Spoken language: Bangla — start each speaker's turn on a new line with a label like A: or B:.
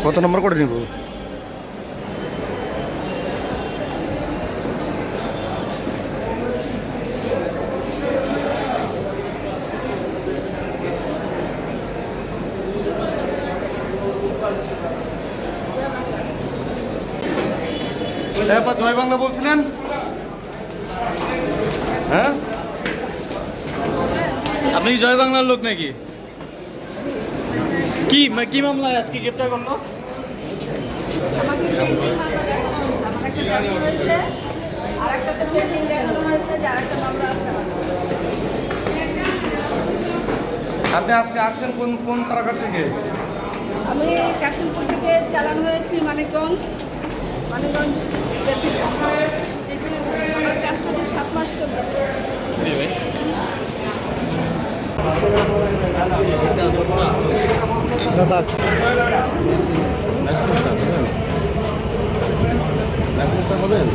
A: কত নম্বর করে নিব? জয় বাংলা বলছিলেন? হ্যাঁ, আপনি জয় বাংলার লোক নাকি? কি কি মামলায় আজকে গ্রেপ্তার করলো? আপনি আজকে আসছেন কোন কোন কারাগার থেকে?
B: আমি কাশিমপুর থেকে চালানো হয়েছি মানিকগঞ্জ আমার কাস্টডি 7 মাস চলতেছে।
A: হবেন